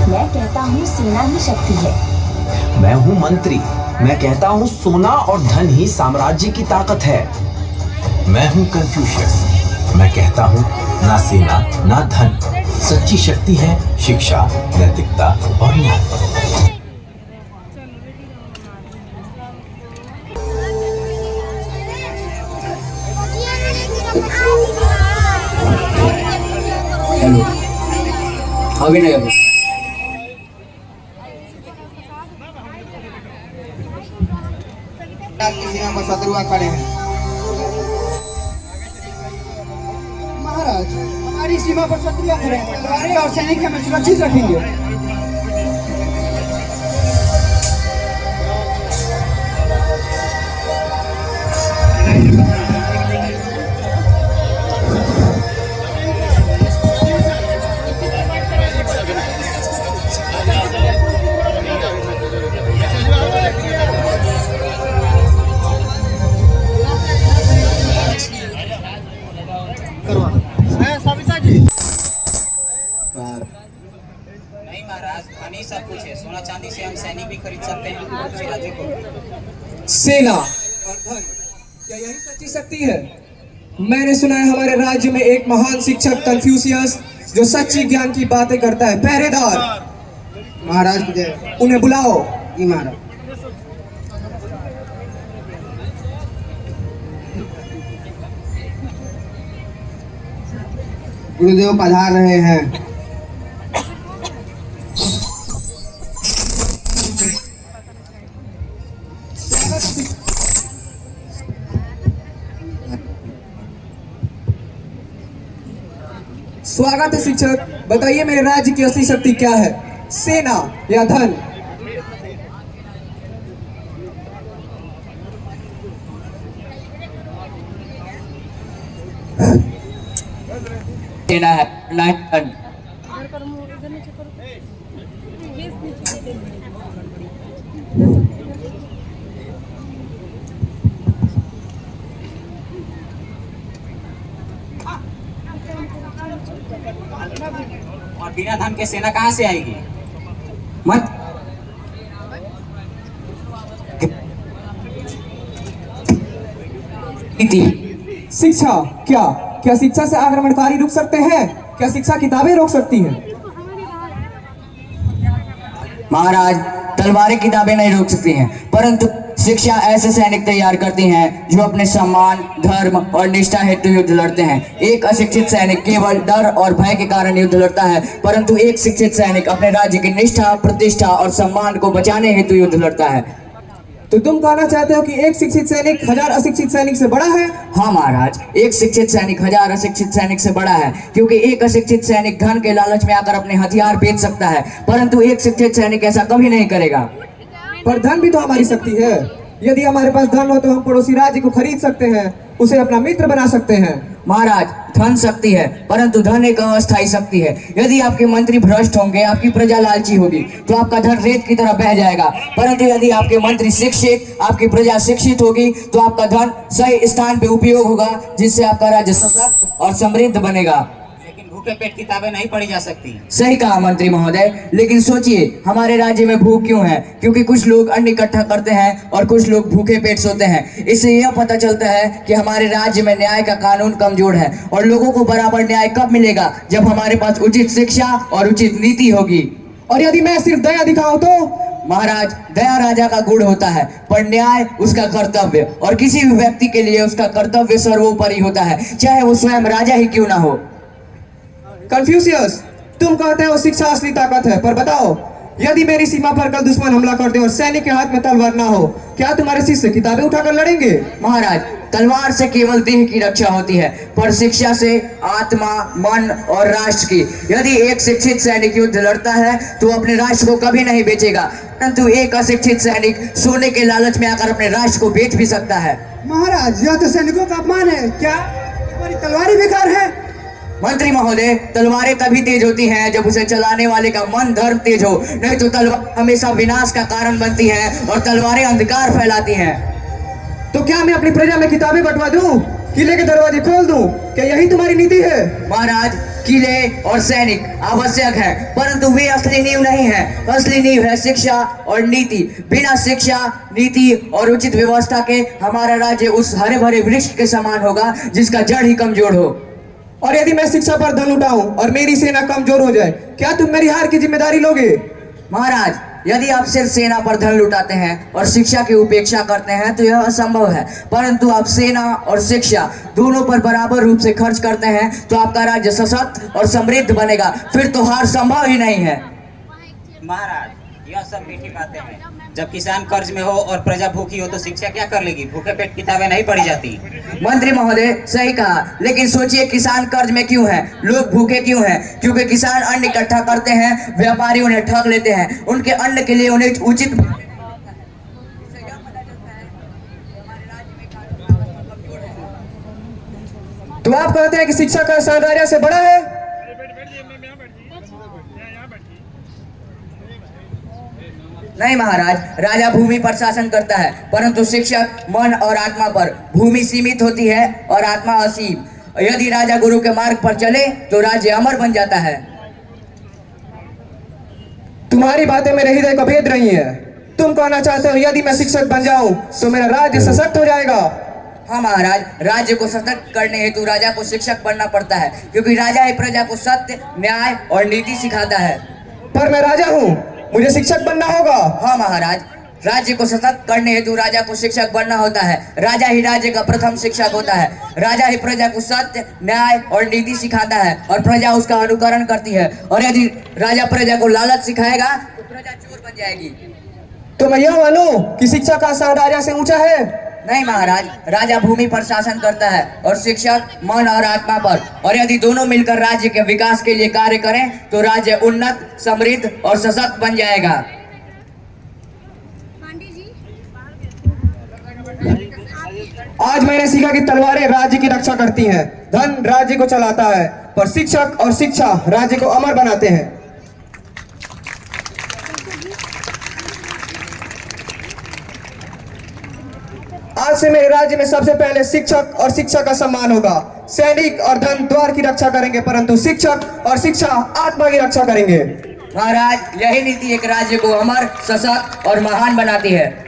मैं कहता हूँ सेना ही शक्ति है। मैं हूँ मंत्री, मैं कहता हूँ सोना और धन ही साम्राज्य की ताकत है। मैं हूँ कन्फ्यूशियस, मैं कहता हूँ ना सेना ना धन, सच्ची शक्ति है शिक्षा, नैतिकता और न्याय। हेलो, अभी नहीं अभी। सीमा पर शत्रु आ खड़े हैं। महाराज, हमारी सीमा पर शत्रु आ खड़े हैं। तलवारें और सैनिक हमें सुरक्षित रखेंगे। नहीं महाराज, धनी सब कुछ है। सोना चांदी से हम सैनिक भी खरीद सकते हैं किसी राज्य को। सेना और धन, क्या यही सच्ची शक्ति है? मैंने सुना है हमारे राज्य में एक महान शिक्षक कन्फ्यूशियस जो सच्ची ज्ञान की बातें करता है। पहरेदार महाराज की जय। उन्हें बुलाओ। जी महाराज। गुरुदेव पधार रहे हैं। स्वागत है शिक्षक। बताइए मेरे राज्य की असली शक्ति क्या है, सेना या धन? सेना है, ना धन। और बिना धन के सेना कहाँ से आएगी? मत शिक्षा क्या क्या शिक्षा से आक्रमणकारी रुक सकते हैं? क्या शिक्षा किताबें रोक सकती हैं? महाराज, तलवारें किताबें नहीं रोक सकती हैं, परंतु शिक्षा ऐसे सैनिक तैयार करती हैं जो अपने सम्मान, धर्म और निष्ठा हेतु युद्ध लड़ते हैं। एक अशिक्षित सैनिक केवल डर और भय के कारण युद्ध लड़ता है, परंतु एक शिक्षित सैनिक अपने राज्य की निष्ठा, प्रतिष्ठा और सम्मान को बचाने हेतु युद्ध लड़ता है। तो तुम कहना चाहते हो कि एक शिक्षित सैनिक 1000 अशिक्षित सैनिक से बड़ा है? हाँ महाराज, एक शिक्षित सैनिक 1000 अशिक्षित सैनिक से बड़ा है, क्योंकि एक अशिक्षित सैनिक धन के लालच में आकर अपने हथियार बेच सकता है, परंतु एक शिक्षित सैनिक ऐसा कभी नहीं करेगा। पर धन भी तो हमारी शक्ति है। यदि हमारे पास धन हो तो हम पड़ोसी राज्य को खरीद सकते हैं, उसे अपना मित्र बना सकते हैं। महाराज, धन शक्ति है, परंतु धन एक अस्थायी शक्ति है। यदि आपके मंत्री भ्रष्ट होंगे, आपकी प्रजा लालची होगी, तो आपका धन रेत की तरह बह जाएगा। परंतु यदि आपके मंत्री शिक्षित, आपकी प्रजा शिक्षित होगी, तो आपका धन सही स्थान पे उपयोग होगा, जिससे आपका राज्य सशक्त और समृद्ध बनेगा। लेकिन भूखे पेट किताबें नहीं पढ़ी जा सकती। सही कहा मंत्री महोदय, लेकिन सोचिए हमारे राज्य में भूख क्यों है? क्योंकि कुछ लोग अन्न इकट्ठा करते हैं और कुछ लोग भूखे पेट सोते हैं। इससे यह पता चलता है कि हमारे राज्य में न्याय का कानून कमजोर है, और लोगों को बराबर न्याय कब मिलेगा? जब हमारे पास उचित शिक्षा और उचित नीति होगी। और यदि मैं सिर्फ दया दिखाऊं तो? महाराज, दया राजा का गुण होता है, पर न्याय उसका कर्तव्य, और किसी भी व्यक्ति के लिए उसका कर्तव्य सर्वोपरि होता है, चाहे वो स्वयं राजा ही क्यों ना हो। कन्फ्यूशियस, तुम कहते हो शिक्षा असली ताकत है, पर बताओ यदि मेरी सीमा पर कल दुश्मन हमला करते और सैनिक के हाथ में तलवार ना हो, क्या तुम्हारे शिष्य किताबें उठाकर लड़ेंगे? महाराज, तलवार से केवल देह की रक्षा होती है, पर शिक्षा से आत्मा, मन और राष्ट्र की। यदि एक शिक्षित सैनिक युद्ध लड़ता है तो अपने राष्ट्र को कभी नहीं बेचेगा, परंतु एक अशिक्षित सैनिक सोने के लालच में आकर अपने राष्ट्र को बेच भी सकता है। महाराज, यह तो सैनिकों का अपमान है। क्या हमारी तलवारें बेकार है? मंत्री महोदय, तलवारें तभी तेज होती हैं जब उसे चलाने वाले का मन धर्म तेज हो, नहीं तो तलवार हमेशा विनाश का कारण बनती है और तलवारें अंधकार फैलाती हैं। तो क्या मैं अपनी प्रजा में किताबें बंटवा दूं, किले के दरवाजे खोल दूं? क्या यही तुम्हारी नीति है? महाराज, किले और सैनिक आवश्यक है, परंतु वे असली नींव नहीं है। असली नींव है शिक्षा और नीति। बिना शिक्षा, नीति और उचित व्यवस्था के हमारा राज्य उस हरे भरे वृक्ष के समान होगा जिसका जड़ ही कमजोर हो। और यदि मैं शिक्षा पर धन लुटाऊं और मेरी सेना कमजोर हो जाए, क्या तुम मेरी हार की जिम्मेदारी लोगे? महाराज, यदि आप सिर्फ सेना पर धन लुटाते हैं और शिक्षा की उपेक्षा करते हैं तो यह असंभव है, परंतु आप सेना और शिक्षा दोनों पर बराबर रूप से खर्च करते हैं तो आपका राज्य सशक्त और समृद्ध बनेगा। फिर तो हार संभव ही नहीं है। महाराज, यह सब मीठी बातें हैं। जब किसान कर्ज में हो और प्रजा भूखी हो तो शिक्षा क्या कर लेगी? भूखे पेट किताबें नहीं पढ़ी जाती। मंत्री महोदय, सही कहा, लेकिन सोचिए किसान कर्ज में क्यों है, लोग भूखे क्यों हैं? क्योंकि किसान अन्न इकट्ठा करते हैं, व्यापारी उन्हें ठग लेते हैं, उनके अन्न के लिए उन्हें उचित तो आप कहते हैं कि शिक्षा का स्थान राजा से बड़ा है? नहीं महाराज, राजा भूमि पर शासन करता है, परंतु शिक्षक मन और आत्मा पर। भूमि सीमित होती है और आत्मा असीम। यदि राजा गुरु के मार्ग पर चले तो राज्य अमर बन जाता है। तुम्हारी बातें मेरे हृदय को भेद रही हैं। तुम कहना चाहते हो यदि मैं शिक्षक बन जाऊं तो मेरा राज्य सशक्त हो जाएगा? हाँ महाराज, राज्य को सशक्त करने हेतु राजा को शिक्षक बनना पड़ता है, क्योंकि राजा ही प्रजा को सत्य, न्याय और नीति सिखाता है। पर मैं राजा हूँ, मुझे शिक्षक बनना होगा। हाँ महाराज, राज्य को सशक्त करने हेतु राजा को शिक्षक बनना होता है। राजा ही राज्य का प्रथम शिक्षक होता है। राजा ही प्रजा को सत्य, न्याय और नीति सिखाता है और प्रजा उसका अनुकरण करती है। और यदि राजा प्रजा को लालच सिखाएगा तो प्रजा चोर बन जाएगी। तो मैं यह मानूं कि शिक्षा का स्थान राजा से ऊंचा है? नहीं महाराज, राजा भूमि पर शासन करता है और शिक्षक मन और आत्मा पर। और यदि दोनों मिलकर राज्य के विकास के लिए कार्य करें तो राज्य उन्नत, समृद्ध और सशक्त बन जाएगा। आज मैंने सीखा कि तलवारें राज्य की रक्षा करती हैं, धन राज्य को चलाता है, पर शिक्षक और शिक्षा राज्य को अमर बनाते हैं। आज से मेरे राज्य में सबसे पहले शिक्षक और शिक्षा का सम्मान होगा। सैनिक और धन द्वार की रक्षा करेंगे, परंतु शिक्षक और शिक्षा आत्मा की रक्षा करेंगे। महाराज, यही नीति एक राज्य को अमर, सशक्त और महान बनाती है।